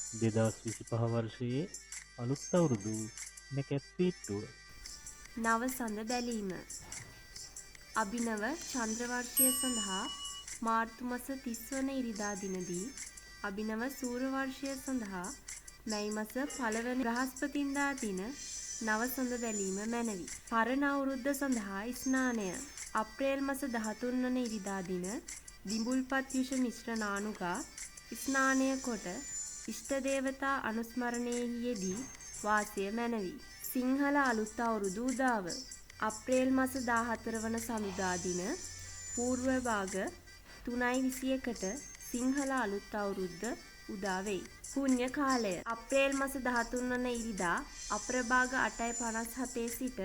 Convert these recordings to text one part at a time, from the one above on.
2025 වර්ෂයේ අලුත් අවුරුදු නැකැත්වීට්ටුව නව සඳ බැලීම අභිනව චන්ද්‍රවර්ෂය සඳහා මාර්තු මස 30 වන ඉරිදා දිනදී අභිනව සූර්ය වර්ෂය සඳහා මැයි මස 1 වන බ්‍රහස්පතින්දා දින නව සඳ බැලීම මැනවි. පරණ අවුරුද්ද සඳහා ස්නානය අප්‍රේල් මස 13 වන ඉරිදා දින දිඹුල්පත් යුෂ මිශ්‍ර නානුගා ස්නානය කොට ඉෂ්ට දේවතා අනුස්මරණයෙහි යෙදී වාසය මැනවි. සිංහල අලුත් අවුරුදු උදාව අප්‍රේල් මස 14 වන සඳුදා දින පූර්ව භාග 3:21ට සිංහල අලුත් අවුරුද්ද උදා වෙයි. පුණ්‍ය කාලය අප්‍රේල් මස 13 වන ඉරිදා අප්‍රභාග 8:57 සිට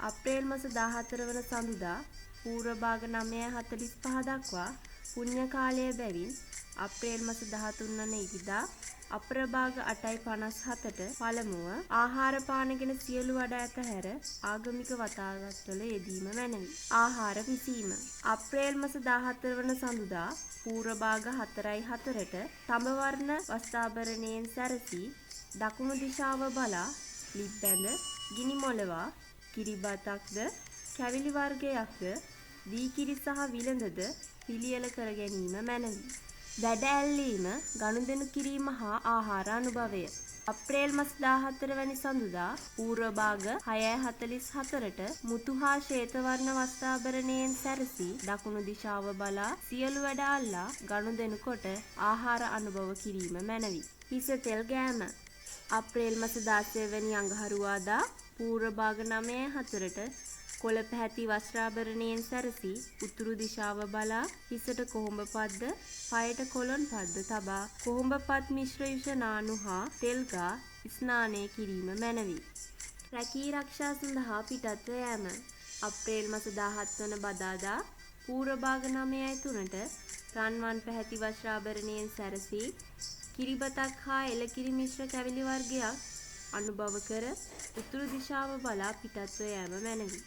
අප්‍රේල් මස 14 වන සඳුදා පූර්ව භාග 9:45 දක්වා පුණ්‍ය කාලය බැවින් අප්‍රේල් මස 13 වන ඉරිදා අප්‍රභාග 8:57ට පළමුව ආහාර පාන ගැන සියලු වැඩ ඇතහැර ආගමික වතාවත්වල යෙදීම මැනවි. ආහාර පිසීම අප්‍රේල් මස 14 වන සඳුදා පූර්ව භාග 4:04ට තඹ වර්ණ වස්ත්‍රාභරණයෙන් සැරසී දකුණු දිශාව බලා ලිප් බැඳ ගිනි මොලවා කිරිබතක්ද කැවිලි වර්ගයක්ද දී කිරි සහ විලඳද පිළියෙල කර ගැනීම මැනවි. වැඩ ඇල්ලීම ගනුදෙනු කිරීම හා ආහාර අනුභවය අප්‍රේල් මස 14 වැනි සඳුදා පූර්ව භාග 6:44ට මුතු හා ශ්වේත වර්ණ වස්ත්‍රාභරණයෙන් සැරසී දකුණු දිශාව බලා සියලු වැඩ අල්ලා ගනුදෙනු කොට ආහාර අනුභව කිරීම මැනවි. හිස තෙල් ගෑම අප්‍රේල් මස 16 වැනි අඟහරුවාදා පූර්ව භාග 9:04ට කොළ පැහැති වස්ත්‍රාභරණයෙන් සැරසී උතුරු දිශාව බලා හිසට කොහොඹ පද්ද, පයට කොළොන් පද්ද තබා කොහොඹ පත් මිශ්‍ර යුෂ නානු හා තෙල් ගා ස්නානය කිරීම මැනවි. රැකී රක්ෂා සඳහා පිටත්ව යෑම අප්‍රේල් මස 17 වන බදාදා පූර්ව භාග 9:03ට රන්වන් පැහැති වස්ත්‍රාභරණයෙන් සැරසී කිරිබතක් හා එළකිරි මිශ්‍ර කැවිලි වර්ගයක් අනුභව කර උතුරු දිශාව බලා පිටත්ව යෑම මැනවි.